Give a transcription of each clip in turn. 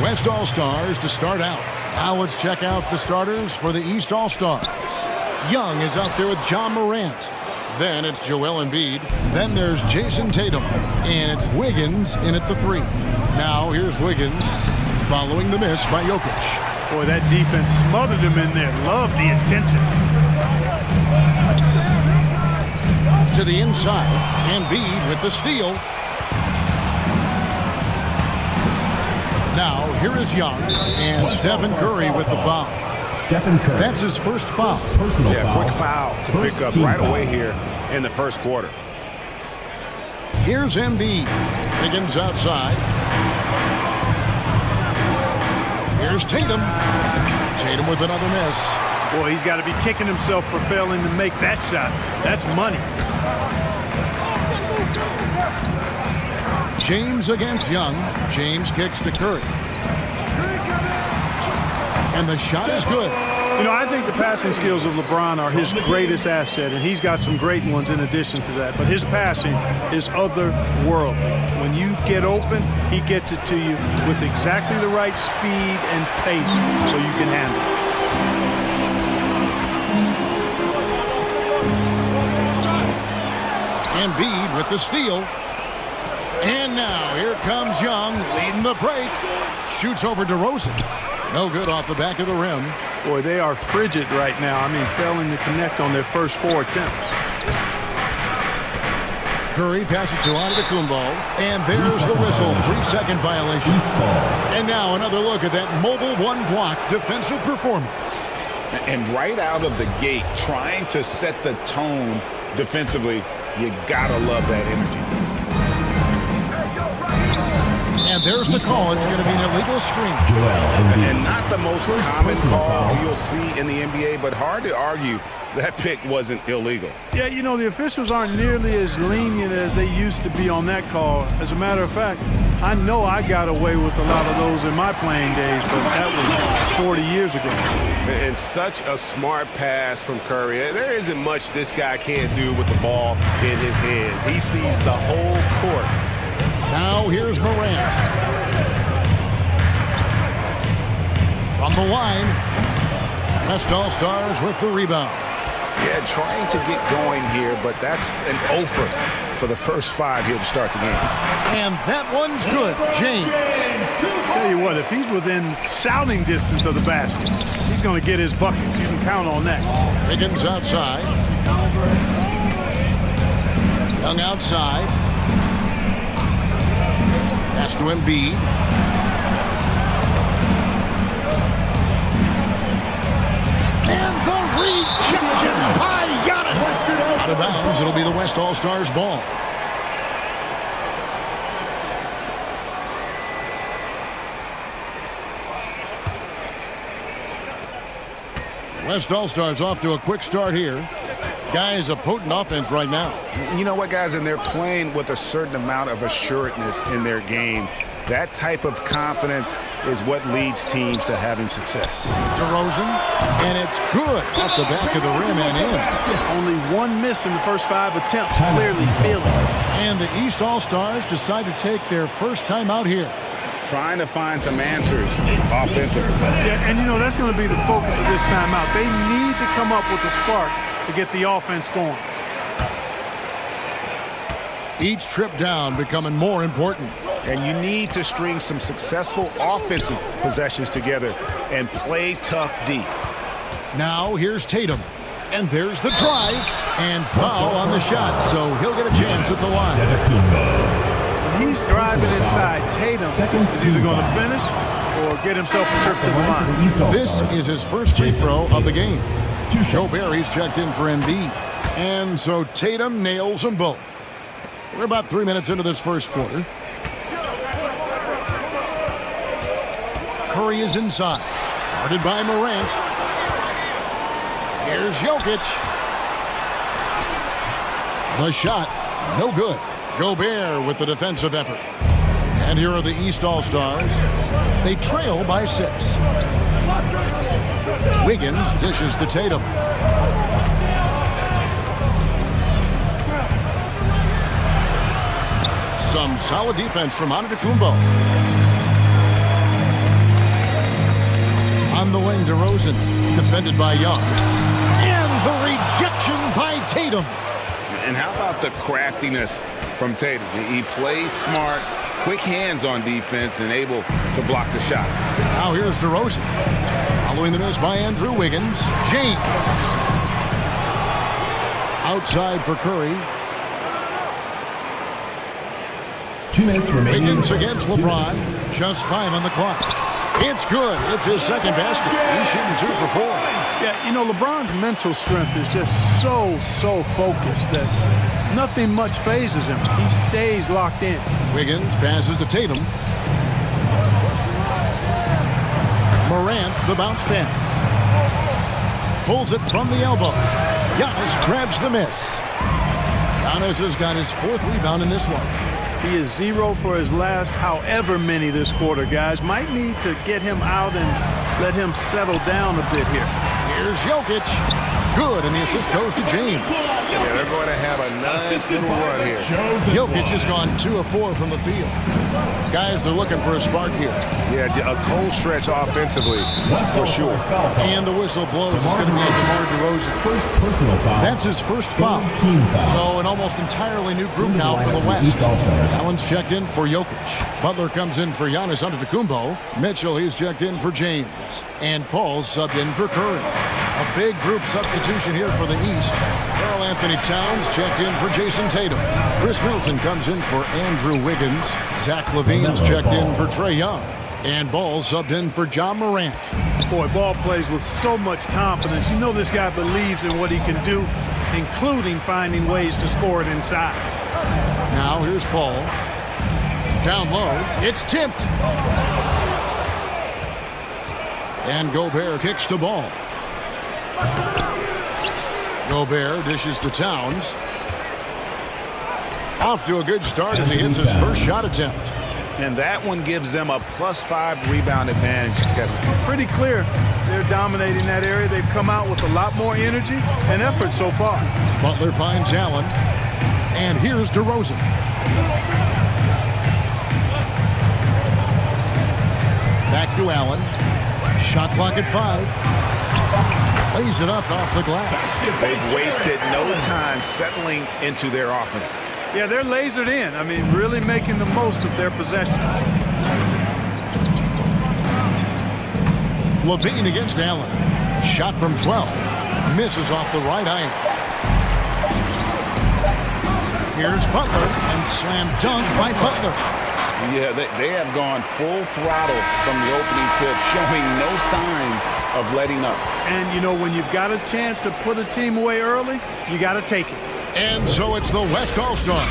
West All-Stars to start out. Now let's check out the starters for the East All-Stars. Young is out there with John Morant. Then it's Joel Embiid. Then there's Jason Tatum. And it's Wiggins in at the 3. Now here's Wiggins following the miss by Jokic. Boy, that defense smothered him in there. Love the intensity. To the inside. Embiid with the steal. Now here is Young. And Stephen Curry with the foul. Stephen Curry. That's his first foul. Personal foul. Quick foul to pick up right away here in the first quarter. Here's Embiid. Wiggins outside. Here's Tatum. Tatum with another miss. Boy, he's got to be kicking himself for failing to make that shot. That's money. James against Young. James kicks to Curry. And the shot is good. You know, I think the passing skills of LeBron are his greatest asset, and he's got some great ones in addition to that. But his passing is otherworldly. When you get open, he gets it to you with exactly the right speed and pace so you can handle it. Embiid with the steal. And now here comes Young leading the break. Shoots over DeRozan. No good off the back of the rim. Boy, they are frigid right now. I mean, failing to connect on their first 4 attempts. Curry passes to Antetokounmpo. And there's the whistle. 3-second violation. And now another look at that mobile one-block defensive performance. And right out of the gate, trying to set the tone defensively, you gotta love that energy. And there's the call. It's going to be an illegal screen. And not the most common call you'll see in the NBA, but hard to argue that pick wasn't illegal. Yeah, you know, the officials aren't nearly as lenient as they used to be on that call. As a matter of fact, I know I got away with a lot of those in my playing days, but that was 40 years ago. And such a smart pass from Curry. There isn't much this guy can't do with the ball in his hands. He sees the whole court. Now here's Morant. From the line, West All-Stars with the rebound. Yeah, trying to get going here, but that's an offer for the first 5 here to start the game. And that one's good. James. Tell you what, if he's within shouting distance of the basket, he's going to get his buckets. You can count on that. Wiggins outside. Young outside. Pass to Embiid. And the rejection by Giannis. Out of bounds, it'll be the West All-Stars ball. West All-Stars off to a quick start here. Guys, a potent offense right now. You know what, guys? And they're playing with a certain amount of assuredness in their game. That type of confidence is what leads teams to having success. DeRozan, and it's good off the back of the rim and in. Only 1 miss in the first 5 attempts. Clearly feeling it. And the East All-Stars decide to take their first time out here. Trying to find some answers offensively. Yeah, and you know, that's going to be the focus of this timeout. They need to come up with a spark to get the offense going. Each trip down becoming more important. And you need to string some successful offensive possessions together and play tough deep. Now here's Tatum. And there's the drive. And foul on the shot. So he'll get a chance at the line. When he's driving inside, Tatum is either going to finish or get himself a trip to the line. This is his first free throw of the game. Gobert, he's checked in for Embiid. And so Tatum nails them both. We're about 3 minutes into this first quarter. Curry is inside. Guarded by Morant. Here's Jokic. The shot, no good. Gobert with the defensive effort. And here are the East All-Stars. They trail by 6. Wiggins dishes to Tatum. Some solid defense from Antetokounmpo. DeRozan, defended by Young. And the rejection by Tatum. And how about the craftiness from Tatum? He plays smart, quick hands on defense, and able to block the shot. Now here's DeRozan. Following the miss by Andrew Wiggins. James. Outside for Curry. 2 minutes remaining. Wiggins against LeBron. Just 5 on the clock. It's good. It's his second basket. He's shooting 2 for 4. Yeah, you know, LeBron's mental strength is just so focused that nothing much phases him. He stays locked in. Wiggins passes to Tatum. Morant, the bounce pass. Pulls it from the elbow. Giannis grabs the miss. Giannis has got his 4th rebound in this one. He is 0 for his last however many this quarter, guys. Might need to get him out and let him settle down a bit here. Here's Jokic. Good, and the assist goes to James. Yeah, they're going to have a nice little run here. Jokic has gone 2 of 4 from the field. Guys are looking for a spark here. Yeah, a cold stretch offensively, for sure. And the whistle blows. It's going to be DeMar DeRozan. First personal foul. That's his first foul. Team foul. So an almost entirely new group now for the West. Allen's checked in for Jokic. Butler comes in for Giannis Antetokounmpo. Mitchell, he's checked in for James. And Paul's subbed in for Curry. A big group substitution here for the East. Karl Anthony Towns checked in for Jason Tatum. Chris Middleton comes in for Andrew Wiggins. Zach LaVine's checked in for Trae Young. And Ball subbed in for John Morant. Boy, Ball plays with so much confidence. You know this guy believes in what he can do, including finding ways to score it inside. Now here's Paul. Down low. It's tipped. And Gobert kicks to Ball. Gobert dishes to Towns. Off to a good start as he hits his first shot attempt. And that one gives them a +5 rebound advantage, Kevin. Pretty clear. They're dominating that area. They've come out with a lot more energy and effort so far. Butler finds Allen. And here's DeRozan. Back to Allen. Shot clock at 5. Lays it up off the glass. They've wasted no time settling into their offense. Yeah, they're lasered in. I mean, really making the most of their possession. LaVine against Allen. Shot from 12. Misses off the right iron. Here's Butler and slam dunk by Butler. Yeah, they have gone full throttle from the opening tip, showing no signs of letting up. And, you know, when you've got a chance to put a team away early, you got to take it. And so it's the West All-Stars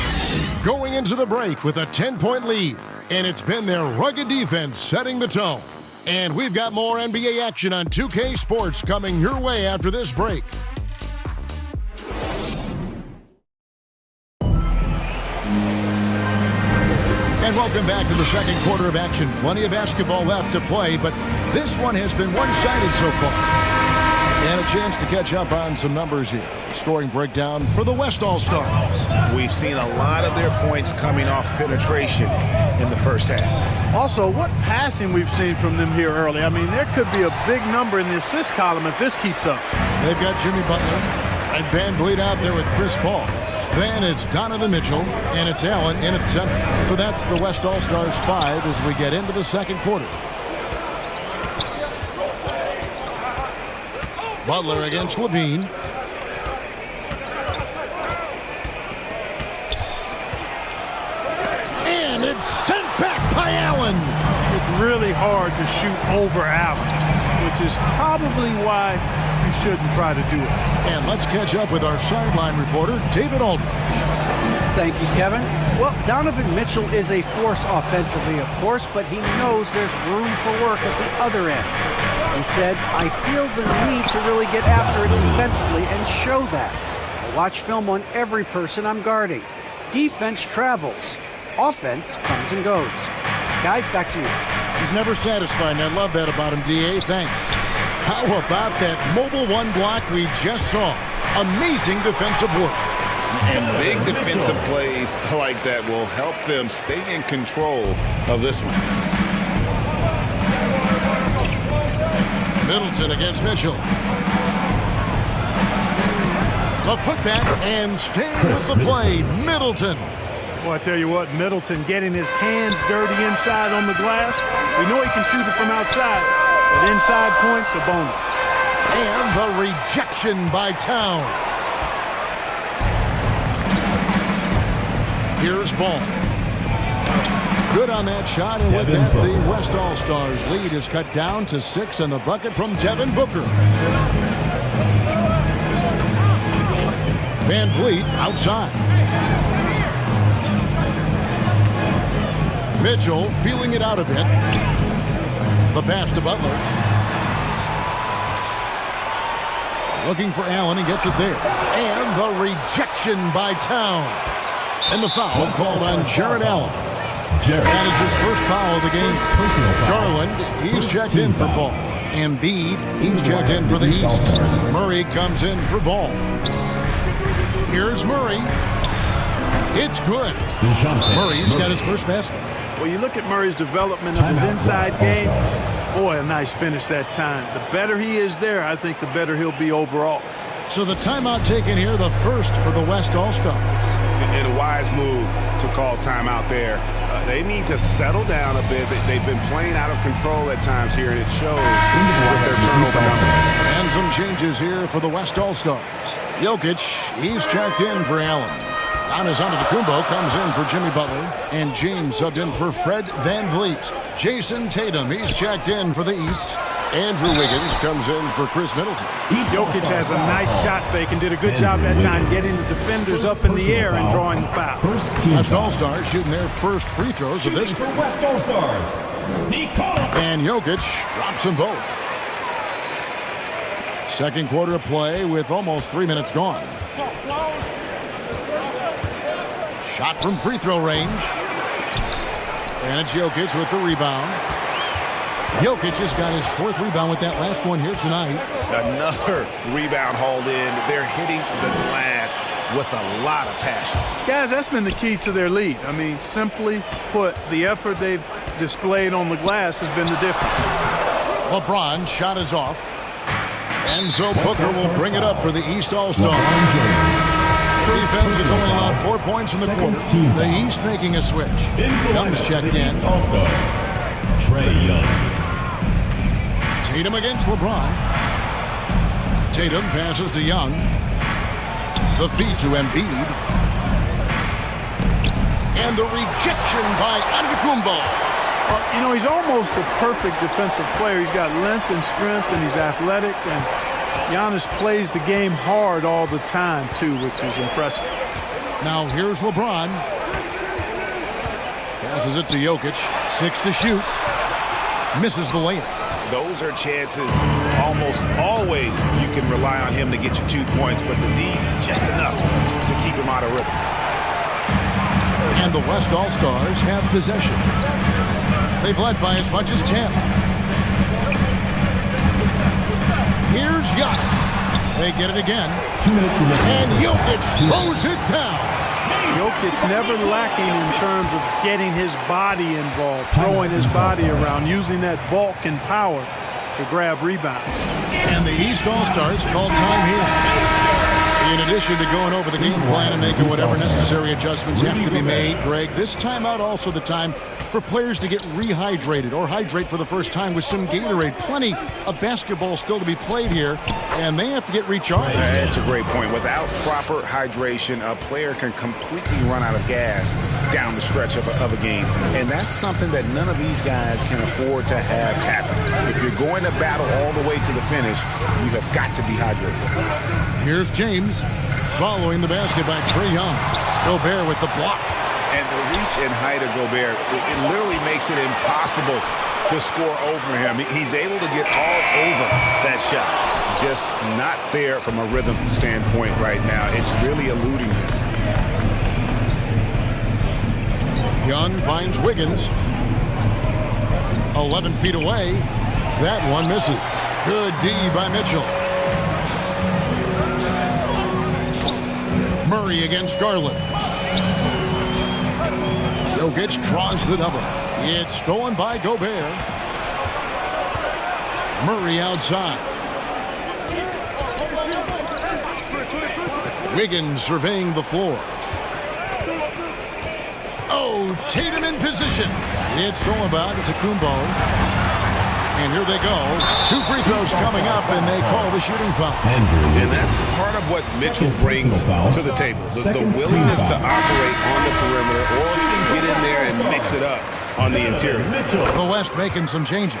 going into the break with a 10-point lead. And it's been their rugged defense setting the tone. And we've got more NBA action on 2K Sports coming your way after this break. And welcome back to the second quarter of action. Plenty of basketball left to play, but this one has been one-sided so far. And a chance to catch up on some numbers here. Scoring breakdown for the West All-Stars. We've seen a lot of their points coming off penetration in the first half. Also, what passing we've seen from them here early. I mean, there could be a big number in the assist column if this keeps up. They've got Jimmy Butler and Van Vliet out there with Chris Paul. Then it's Donovan Mitchell, and it's Allen in at center. So that's the West All-Stars 5 as we get into the second quarter. Butler against LaVine. And it's sent back by Allen. It's really hard to shoot over Allen, which is probably why you shouldn't try to do it. And let's catch up with our sideline reporter, David Aldridge. Thank you, Kevin. Well, Donovan Mitchell is a force offensively, of course, but he knows there's room for work at the other end. He said, I feel the need to really get after it defensively and show that. I watch film on every person I'm guarding. Defense travels. Offense comes and goes. Guys, back to you. He's never satisfied, and I love that about him, D.A. Thanks. How about that mobile one block we just saw? Amazing defensive work. And big defensive plays like that will help them stay in control of this one. Middleton against Mitchell. The putback and staying with the play, Middleton. Well, I tell you what, Middleton getting his hands dirty inside on the glass. We know he can shoot it from outside, but inside points are bonus. And the rejection by Towns. Here's Ball. Good on that shot, and with that, the West All-Stars lead is cut down to 6 in the bucket from Devin Booker. Van Vliet outside. Mitchell feeling it out a bit. The pass to Butler. Looking for Allen, he gets it there. And the rejection by Towns. And the foul called on Jared Allen. That is his first foul of the game. Garland, he's checked in for Paul. Embiid, he's checked in for the East. Murray comes in for Ball. Here's Murray. It's good. Murray's got his first basket. Well, you look at Murray's development of his inside game. Boy, a nice finish that time. The better he is there, I think the better he'll be overall. So the timeout taken here, the first for the West All-Stars. And a wise move to call timeout there. They need to settle down a bit. They've been playing out of control at times here, and it shows with their turnover numbers. And some changes here for the West All-Stars. Jokic, he's checked in for Allen. Giannis Antetokounmpo comes in for Jimmy Butler. And James subbed in for Fred VanVleet. Jason Tatum, he's checked in for the East. Andrew Wiggins comes in for Chris Middleton. Jokic has a nice shot fake and did a good job that time getting the defenders up in the air and drawing the foul. West All-Stars shooting their first free throws of this. For West All-Stars, And Jokic drops them both. Second quarter of play with almost 3 minutes gone. Shot from free throw range. And it's Jokic with the rebound. Jokic has got his 4th rebound with that last one here tonight. Another rebound hauled in. They're hitting the glass with a lot of passion. Guys, that's been the key to their lead. I mean, simply put, the effort they've displayed on the glass has been the difference. LeBron shot is off. And so Booker will bring it up for the East All-Stars. Defense has only allowed 4 points in the quarter. The East making a switch. Young's checked in. All-Stars, Trae Young. Tatum against LeBron. Tatum passes to Young. The feed to Embiid. And the rejection by Antetokounmpo. Well, you know, he's almost a perfect defensive player. He's got length and strength, and he's athletic. And Giannis plays the game hard all the time, too, which is impressive. Now here's LeBron. Passes it to Jokic. 6 to shoot. Misses the layup. Those are chances almost always you can rely on him to get you 2 points, but the D just enough to keep him out of rhythm. And the West All-Stars have possession. They've led by as much as 10. Here's Giannis. They get it again. 2 minutes remaining. And Jokic throws it down. Jokic never lacking in terms of getting his body involved, throwing his body around, using that bulk and power to grab rebounds. And the East All-Stars call time here. In addition to going over the game plan and making whatever necessary adjustments have to be made, Greg, this timeout also the time for players to get rehydrated or hydrate for the first time with some Gatorade. Plenty of basketball still to be played here, and they have to get recharged. That's a great point. Without proper hydration, a player can completely run out of gas down the stretch of a game. And that's something that none of these guys can afford to have happen. If you're going to battle all the way to the finish, you have got to be hydrated. Here's James following the basket by Trae Young. Gobert with the block. And the reach and height of Gobert, it literally makes it impossible to score over him. He's able to get all over that shot. Just not there from a rhythm standpoint right now. It's really eluding him. Young finds Wiggins. 11 feet away. That one misses. Good D by Mitchell. Murray against Garland. Jokic draws the double. It's stolen by Gobert. Murray outside. Wiggins surveying the floor. Oh, Tatum in position. It's all about Kumbo. And here they go. 2 free throws coming up, and they call the shooting foul. And that's part of what Mitchell brings to the table. The willingness to operate on the perimeter or get in there and mix it up on the interior. The West making some changes.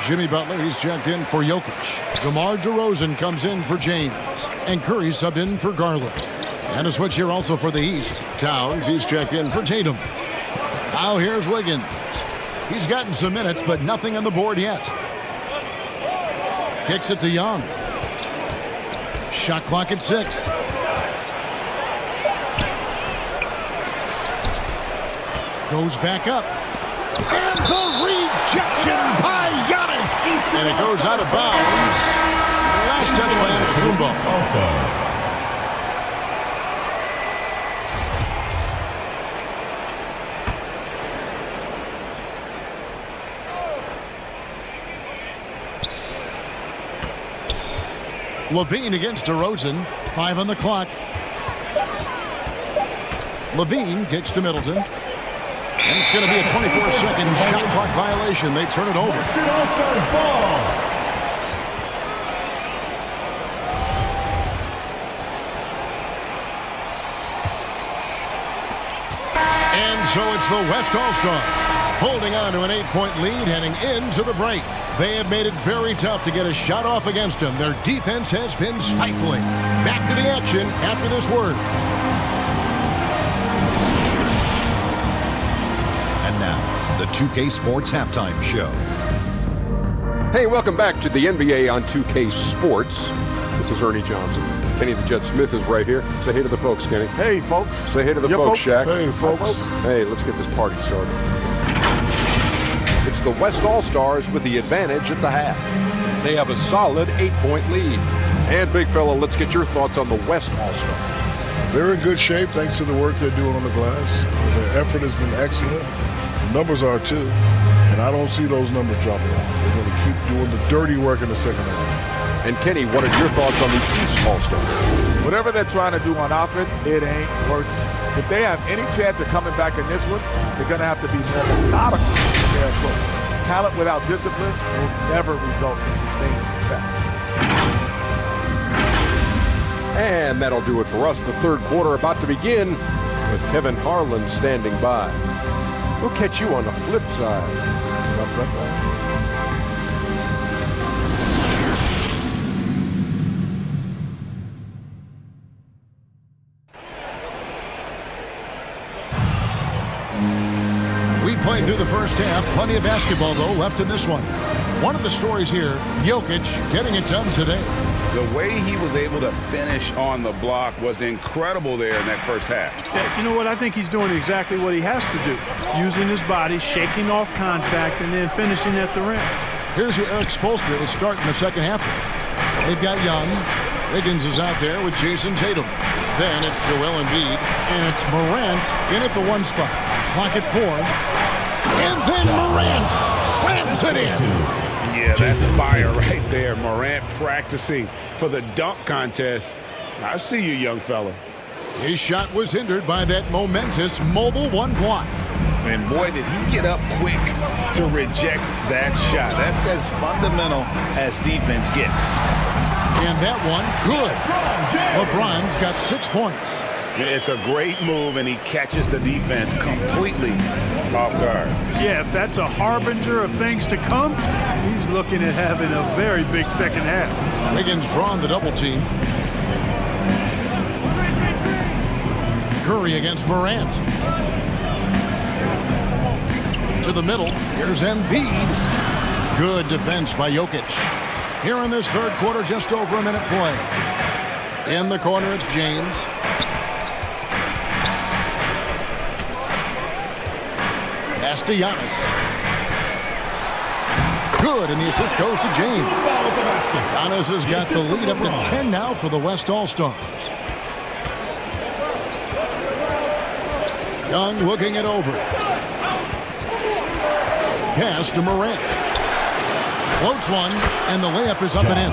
Jimmy Butler, he's checked in for Jokic. DeMar DeRozan comes in for James. And Curry subbed in for Garland. And a switch here also for the East. Towns, he's checked in for Tatum. Now here's Wiggins. He's gotten some minutes, but nothing on the board yet. Kicks it to Young. Shot clock at 6. Goes back up. And the rejection by Giannis. And it goes out of bounds. Last touch by Kumbo. All-Stars. Levine against DeRozan. 5 on the clock. Levine kicks to Middleton. And it's going to be a 24-second shot clock violation. They turn it over. All-Stars ball. And so it's the West All-Stars holding on to an 8-point lead heading into the break. They have made it very tough to get a shot off against them. Their defense has been stifling. Back to the action after this word. And now, the 2K Sports Halftime Show. Hey, welcome back to the NBA on 2K Sports. This is Ernie Johnson. Kenny the Jet Smith is right here. Say hey to the folks, Kenny. Hey, folks. Say hey to the folks, Shaq. Hey, folks. Hey, let's get this party started. It's the West All-Stars with the advantage at the half. They have a solid 8-point lead. And, big fella, let's get your thoughts on the West All-Stars. They're in good shape thanks to the work they're doing on the glass. Their effort has been excellent. The numbers are too. And I don't see those numbers dropping off. They're going to keep doing the dirty work in the second half. And, Kenny, what are your thoughts on the East All-Stars? Whatever they're trying to do on offense, it ain't working. If they have any chance of coming back in this one, they're going to have to be more methodical in their approach. Talent without discipline will never result in sustained success. And that'll do it for us. The third quarter about to begin with Kevin Harlan standing by. We'll catch you on the flip side. Playing through the first half. Plenty of basketball, though, left in this one. One of the stories here, Jokic getting it done today. The way he was able to finish on the block was incredible there in that first half. Yeah, you know what? I think he's doing exactly what he has to do. Using his body, shaking off contact, and then finishing at the rim. Here's who Eric Spoelstra is starting the second half. They've got Young. Wiggins is out there with Jason Tatum. Then it's Joel Embiid, and it's Morant in at the 1 spot. Clock at 4. And then Morant slams it in. Yeah, that's fire right there. Morant practicing for the dunk contest. I see you, young fella. His shot was hindered by that momentous mobile 1 block. And boy, did he get up quick to reject that shot. That's as fundamental as defense gets. And that one, good. LeBron's got 6 points. It's a great move, and he catches the defense completely off guard. Yeah, if that's a harbinger of things to come, he's looking at having a very big second half. Wiggins drawing the double team. Curry against Morant. To the middle. Here's Embiid. Good defense by Jokic. Here in this third quarter, just over a minute play. In the corner, it's James. Pass to Giannis. Good, and the assist goes to James. Giannis has got the lead up to 10 now for the West All-Stars. Young looking it over. Pass to Morant. Floats one, and the layup is up and in.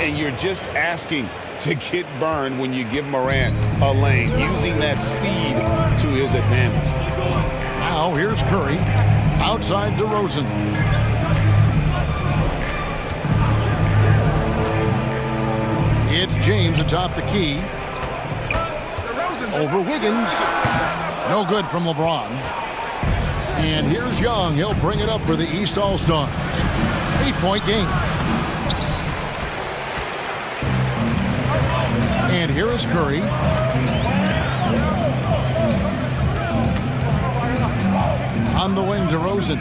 And you're just asking to get burned when you give Morant a lane, using that speed to his advantage. Now here's Curry. Outside DeRozan. It's James atop the key. Over Wiggins. No good from LeBron. And here's Young. He'll bring it up for the East All-Stars. 8-point game. And here is Curry. On the wing, DeRozan.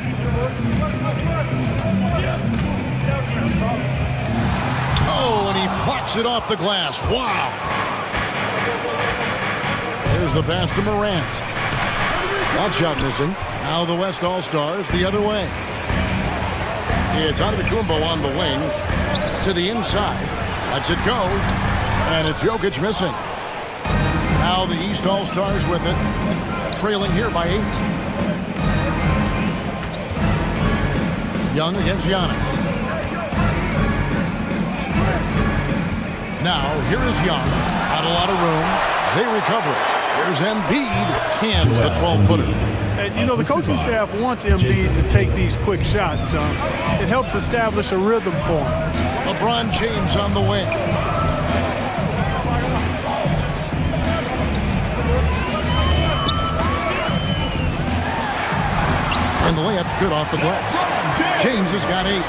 Oh, and he blocks it off the glass. Wow. Here's the pass to Morant. That shot missing. Now the West All-Stars the other way. It's Antetokounmpo on the wing. To the inside. Lets it go. And it's Jokic missing. Now the East All-Stars with it. Trailing here by 8. Young against Giannis. Now, here is Young. Not a lot of room. They recover it. Here's Embiid. Cans the 12-footer. And, you know, the coaching staff wants Embiid to take these quick shots. It helps establish a rhythm for him. LeBron James on the wing. And the layup's good off the glass. James has got 8.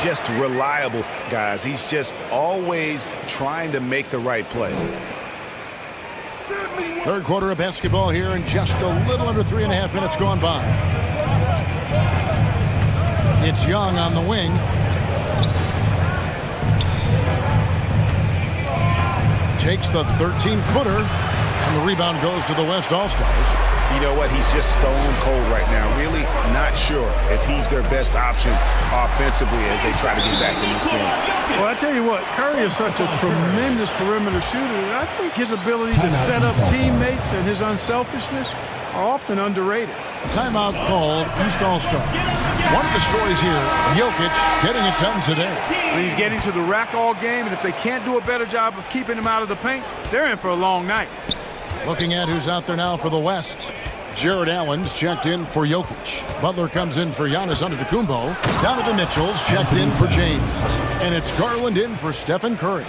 Just reliable, guys. He's just always trying to make the right play. Third quarter of basketball here, and just a little under 3.5 minutes gone by. It's Young on the wing. Takes the 13-footer, and the rebound goes to the West All-Stars. You know what? He's just stone cold right now. Really not sure if he's their best option offensively as they try to get back in this game. Well, I tell you what, Curry is such a tremendous perimeter shooter. And I think his ability to set up teammates and his unselfishness are often underrated. Timeout called, East All-Stars. One of the stories here, Jokic getting it done today. He's getting to the rack all game, and if they can't do a better job of keeping him out of the paint, they're in for a long night. Looking at who's out there now for the West. Jared Allen's checked in for Jokic. Butler comes in for Giannis Antetokounmpo. Donovan Mitchell's checked in for James. And it's Garland in for Stephen Curry.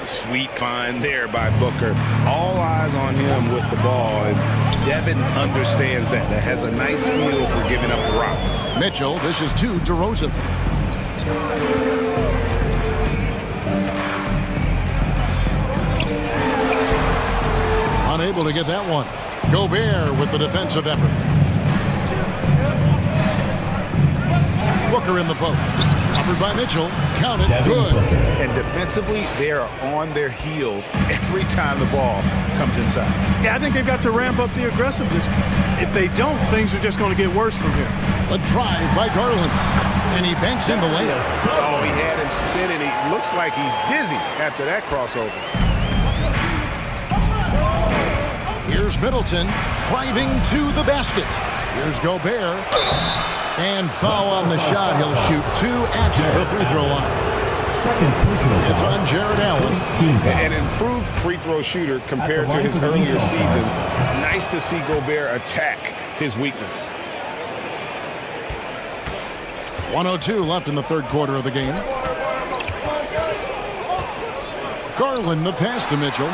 Sweet find there by Booker. All eyes on him with the ball. And Devin understands that. That has a nice feel for giving up the rock. Mitchell dishes to DeRozan. Unable to get that one. Gobert with the defensive effort. Booker in the post. Covered by Mitchell. Counted. Good. And defensively, they are on their heels every time the ball comes inside. Yeah, I think they've got to ramp up the aggressiveness. If they don't, things are just going to get worse from here. A drive by Garland. And he banks in the layup. Oh, he had him spinning. He looks like he's dizzy after that crossover. Here's Middleton driving to the basket. Here's Gobert. And foul on the shot. He'll shoot 2 at the free throw line. Second personal It's foul. on Jared Allen. An improved free throw shooter compared to his earlier seasons. Nice to see Gobert attack his weakness. 1:02 left in the third quarter of the game. Garland the pass to Mitchell.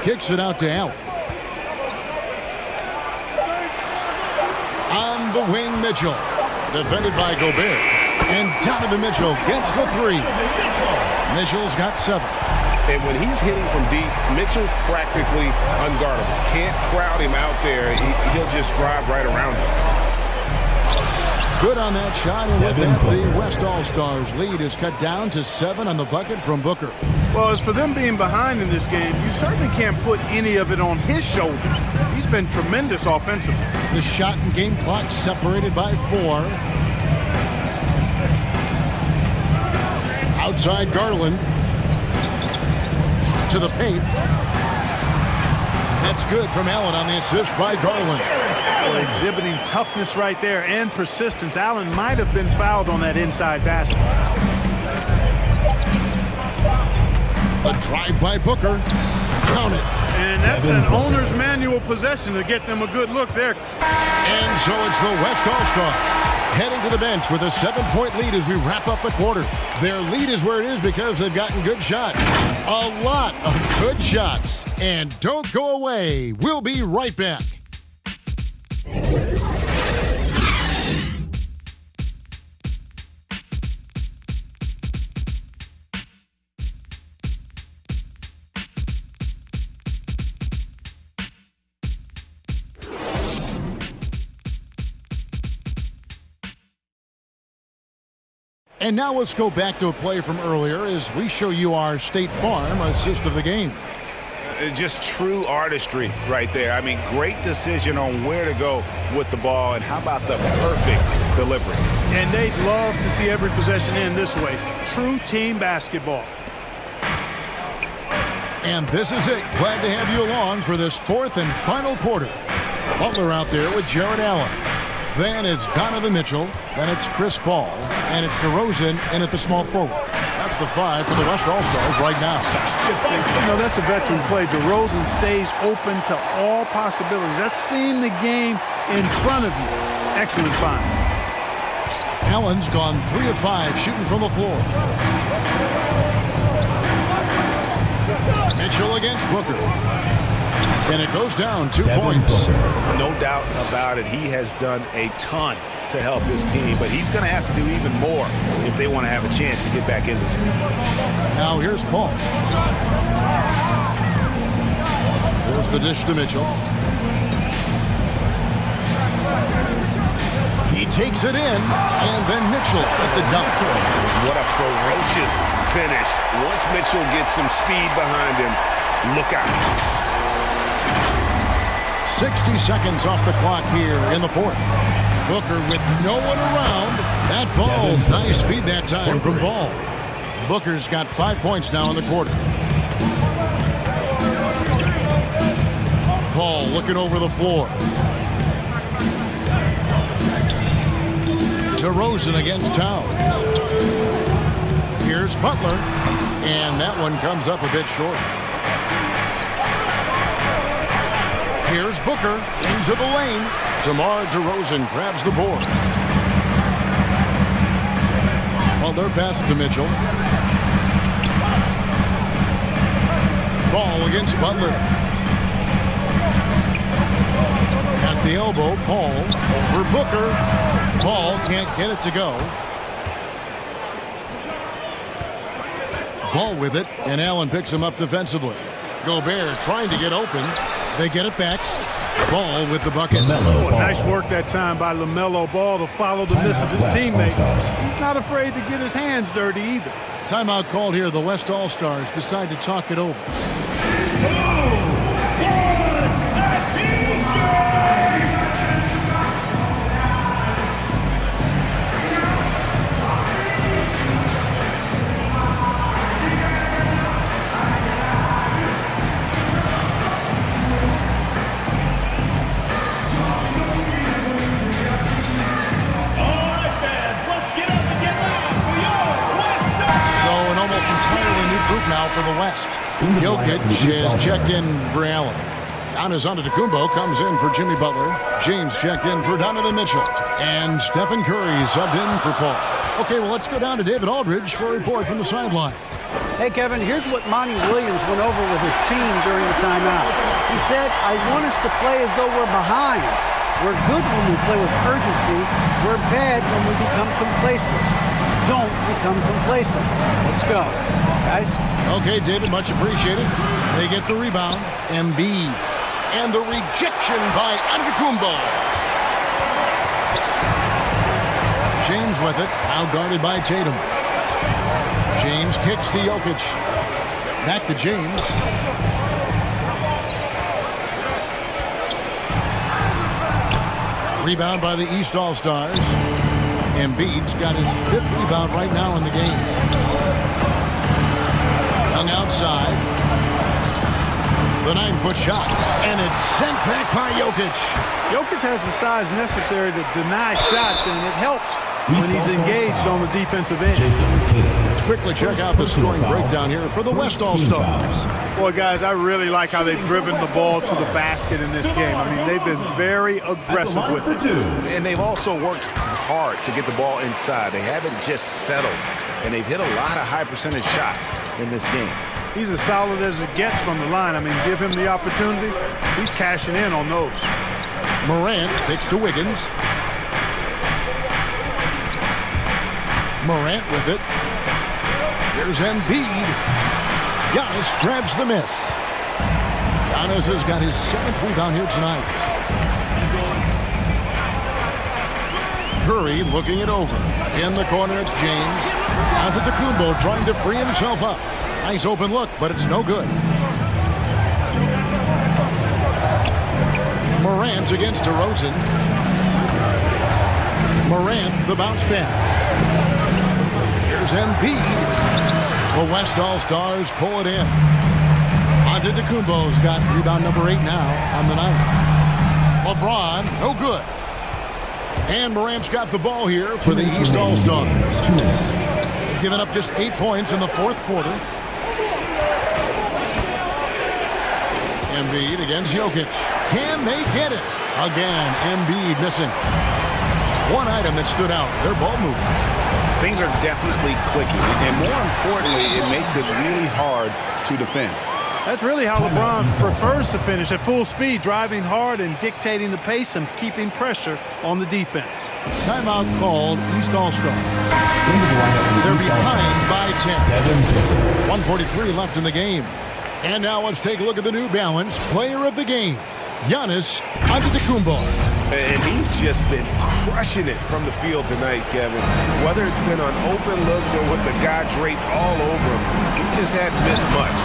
Kicks it out to Allen. On the wing, Mitchell. Defended by Gobert. And Donovan Mitchell gets the 3. Mitchell's got 7. And when he's hitting from deep, Mitchell's practically unguardable. Can't crowd him out there. He'll just drive right around him. Good on that shot, and with that, the West All-Stars lead is cut down to 7 on the bucket from Booker. Well, as for them being behind in this game, you certainly can't put any of it on his shoulders. He's been tremendous offensively. The shot and game clock separated by 4. Outside Garland. To the paint. That's good from Allen on the assist by Garland. Well, exhibiting toughness right there and persistence. Allen might have been fouled on that inside basket. A drive by Booker. Count it. And that's an owner's manual possession to get them a good look there. And so it's the West All-Stars heading to the bench with a 7-point lead as we wrap up the quarter. Their lead is where it is because they've gotten good shots. A lot of good shots. And don't go away. We'll be right back. And now let's go back to a play from earlier as we show you our State Farm assist of the game. Just true artistry right there. I mean, great decision on where to go with the ball, and how about the perfect delivery? And they'd love to see every possession end this way. True team basketball. And this is it. Glad to have you along for this fourth and final quarter. Butler out there with Jared Allen. Then it's Donovan Mitchell. Then it's Chris Paul. And it's DeRozan in at the small forward. That's the 5 for the West All-Stars right now. You know, that's a veteran play. DeRozan stays open to all possibilities. That's seeing the game in front of you. Excellent find. Allen's gone 3 of 5 shooting from the floor. Mitchell against Booker. And it goes down 2 points. No doubt about it. He has done a ton to help his team, but he's going to have to do even more if they want to have a chance to get back in this one. Now here's Paul. Here's the dish to Mitchell. He takes it in, and then Mitchell at the dunk. What a ferocious finish. Once Mitchell gets some speed behind him, look out. 60 seconds off the clock here in the fourth. Booker with no one around. That falls. Nice feed that time from Ball. Booker's got 5 points now in the quarter. Ball looking over the floor. DeRozan against Towns. Here's Butler. And that one comes up a bit short. Here's Booker into the lane. DeMar DeRozan grabs the board. Butler passes to Mitchell. Ball against Butler. At the elbow, Paul over Booker. Paul can't get it to go. Ball with it, and Allen picks him up defensively. Gobert trying to get open. They get it back. Ball with the bucket. Oh, nice work that time by LaMelo Ball to follow the miss of his teammate. He's not afraid to get his hands dirty either. Timeout called here. The West All-Stars decide to talk it over. Now for the West. Jokic is checked in for Allen. Giannis Antetokounmpo comes in for Jimmy Butler. James checked in for Donovan Mitchell. And Stephen Curry subbed in for Paul. Okay, well, let's go down to David Aldridge for a report from the sideline. Hey, Kevin, here's what Monty Williams went over with his team during the timeout. He said, I want us to play as though we're behind. We're good when we play with urgency. We're bad when we become complacent. Don't become complacent. Let's go, guys. Okay, David, much appreciated. They get the rebound. Embiid. And the rejection by Antetokounmpo. James with it. Now guarded by Tatum. James kicks to Jokic. Back to James. Rebound by the East All-Stars. Embiid's got his 5th rebound right now in the game. Young outside. The 9-foot shot, and it's sent back by Jokic. Jokic has the size necessary to deny shots, and it helps when he's engaged on the defensive end. Let's quickly check out the scoring breakdown here for the West All-Stars. Boy, guys, I really like how they've driven the ball to the basket in this game. I mean, they've been very aggressive with it. And they've also worked hard to get the ball inside. They haven't just settled, and they've hit a lot of high-percentage shots in this game. He's as solid as it gets from the line. I mean, give him the opportunity, he's cashing in on those. Morant kicks to Wiggins. Morant with it. Here's Embiid. Giannis grabs the miss. Giannis has got his 7th rebound here tonight. Curry looking it over. In the corner, it's James. Antetokounmpo trying to free himself up. Nice open look, but it's no good. Morant against DeRozan. Morant, the bounce pass. Here's Embiid. The West All-Stars pull it in. Antetokounmpo's got rebound number 8 now on the night. LeBron, no good. And Morant's got the ball here for the East All-Stars. Giving up just 8 points in the 4th quarter. Embiid against Jokic. Can they get it? Again, Embiid missing. One item that stood out, their ball movement. Things are definitely clicking, and more importantly, it makes it really hard to defend. That's really how LeBron prefers to finish, at full speed, driving hard and dictating the pace and keeping pressure on the defense. Timeout called, East All-Stars. They're behind by 10. 1:43 left in the game. And now let's take a look at the New Balance player of the game, Giannis Antetokounmpo. And he's just been crushing it from the field tonight, Kevin. Whether it's been on open looks or with the guy draped all over him, he just hadn't missed much.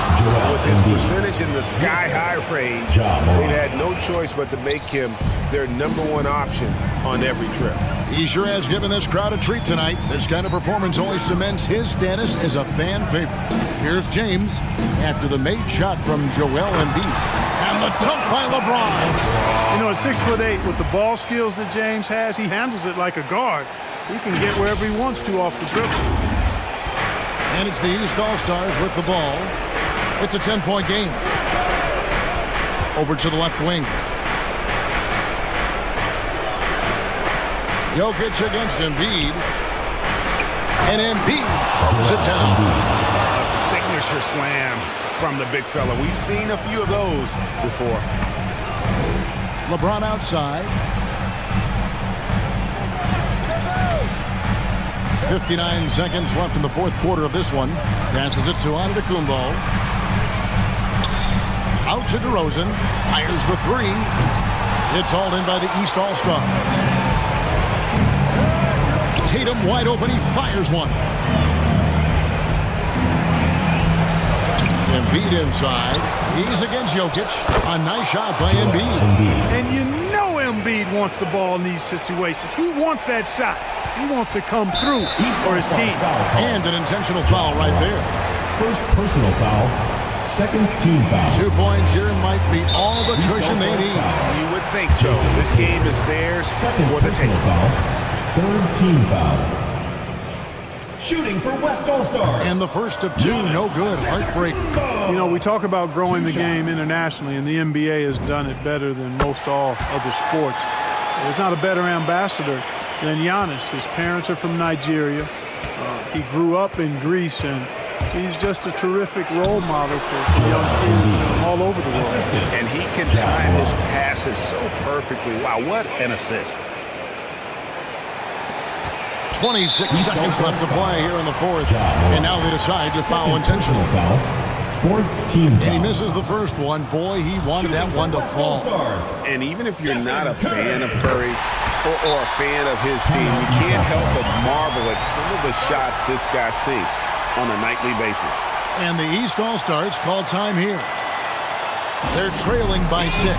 With his percentage in the sky-high range, they've had no choice but to make him their #1 option on every trip. He sure has given this crowd a treat tonight. This kind of performance only cements his status as a fan favorite. Here's James after the made shot from Joel Embiid. And the dunk by LeBron. You know, at 6'8", with the ball skills that James has, he handles it like a guard. He can get wherever he wants to off the dribble. And it's the East All-Stars with the ball. It's a 10-point game. Over to the left wing. Jokic against Embiid. And Embiid throws it down. A signature slam from the big fella. We've seen a few of those before. LeBron outside. 59 seconds left in the 4th quarter of this one. Passes it to Antetokounmpo. Out to DeRozan. Fires the 3. It's hauled in by the East All-Stars. Tatum wide open. He fires one. Embiid inside. He's against Jokic. A nice shot by Embiid. And you know Embiid wants the ball in these situations. He wants that shot. He wants to come through for his team. And an intentional foul right there. First personal foul. Second team foul. 2 points here might be all the cushion they need. You would think so. This game is theirs for the taking. Third team foul. Shooting for West All-Stars. And the first of 2, no good. Heartbreaking. You know, we talk about growing the game internationally, and the NBA has done it better than most all other sports. There's not a better ambassador than Giannis. His parents are from Nigeria. He grew up in Greece, and he's just a terrific role model for young kids all over the world. And he can time his passes so perfectly. Wow, what an assist. 26 seconds left to play here in the 4th. And now they decide to foul intentionally. Fourth team foul. And he misses the first one. Boy, he wanted that one to fall. And even if you're not a fan of Curry or a fan of his team, you can't help but marvel at some of the shots this guy sinks on a nightly basis. And the East All-Stars call time here. They're trailing by 6.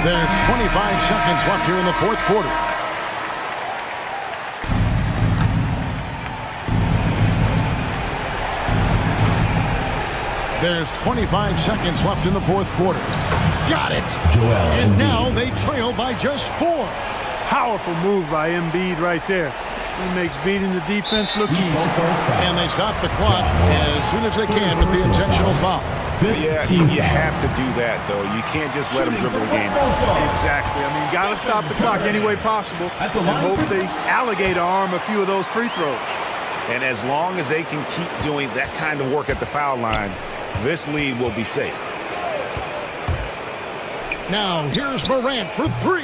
There's 25 seconds left here in the 4th quarter. There's 25 seconds left in the fourth quarter. Got it. And now they trail by just 4. Powerful move by Embiid right there. He makes beating the defense look easy. And they stop the clock as soon as they can with the intentional foul. Yeah, you have to do that, though. You can't just let them dribble the game. Exactly. I mean, you got to stop the clock any way possible and hope they alligator arm a few of those free throws. And as long as they can keep doing that kind of work at the foul line, this lead will be safe. Now, here's Morant for 3.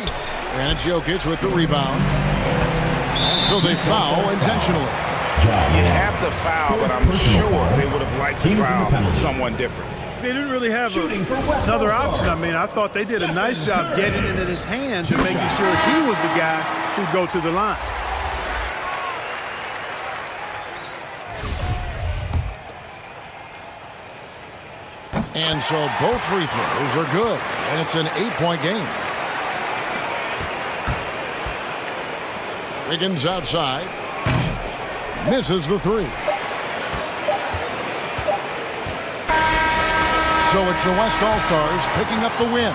And it's Jokic with the rebound. And so they foul intentionally. You have to foul, but I'm sure they would have liked to foul someone different. They didn't really have another option. I mean, I thought they did a nice job getting it in his hands and making sure he was the guy who'd go to the line. And so both free throws are good. And it's an 8-point game. Wiggins outside. Misses the 3. So it's the West All-Stars picking up the win.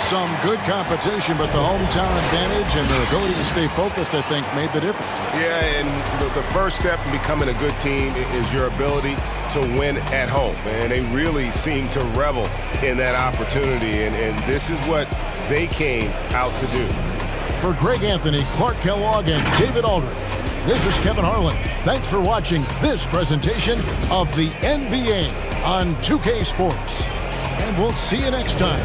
Some good competition, but the hometown advantage and their ability to stay focused, I think, made the difference. Yeah, and the first step in becoming a good team is your ability to win at home. And they really seem to revel in that opportunity, and this is what they came out to do. For Greg Anthony, Clark Kellogg, and David Aldridge, this is Kevin Harlan. Thanks for watching this presentation of the NBA on 2K Sports. And we'll see you next time.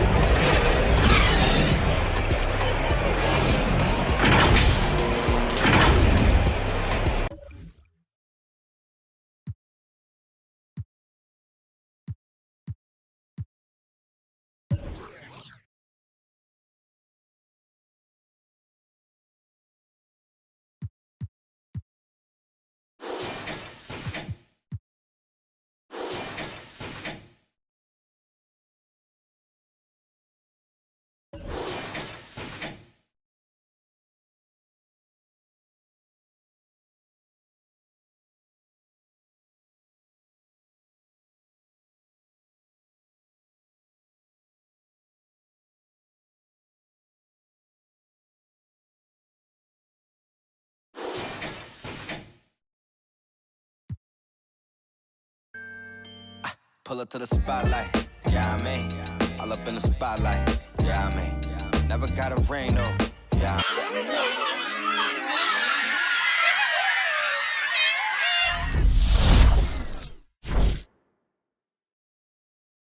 Pull up to the spotlight, yeah, I mean. All up in the spotlight, yeah, I mean. Never got a ring, though, yeah.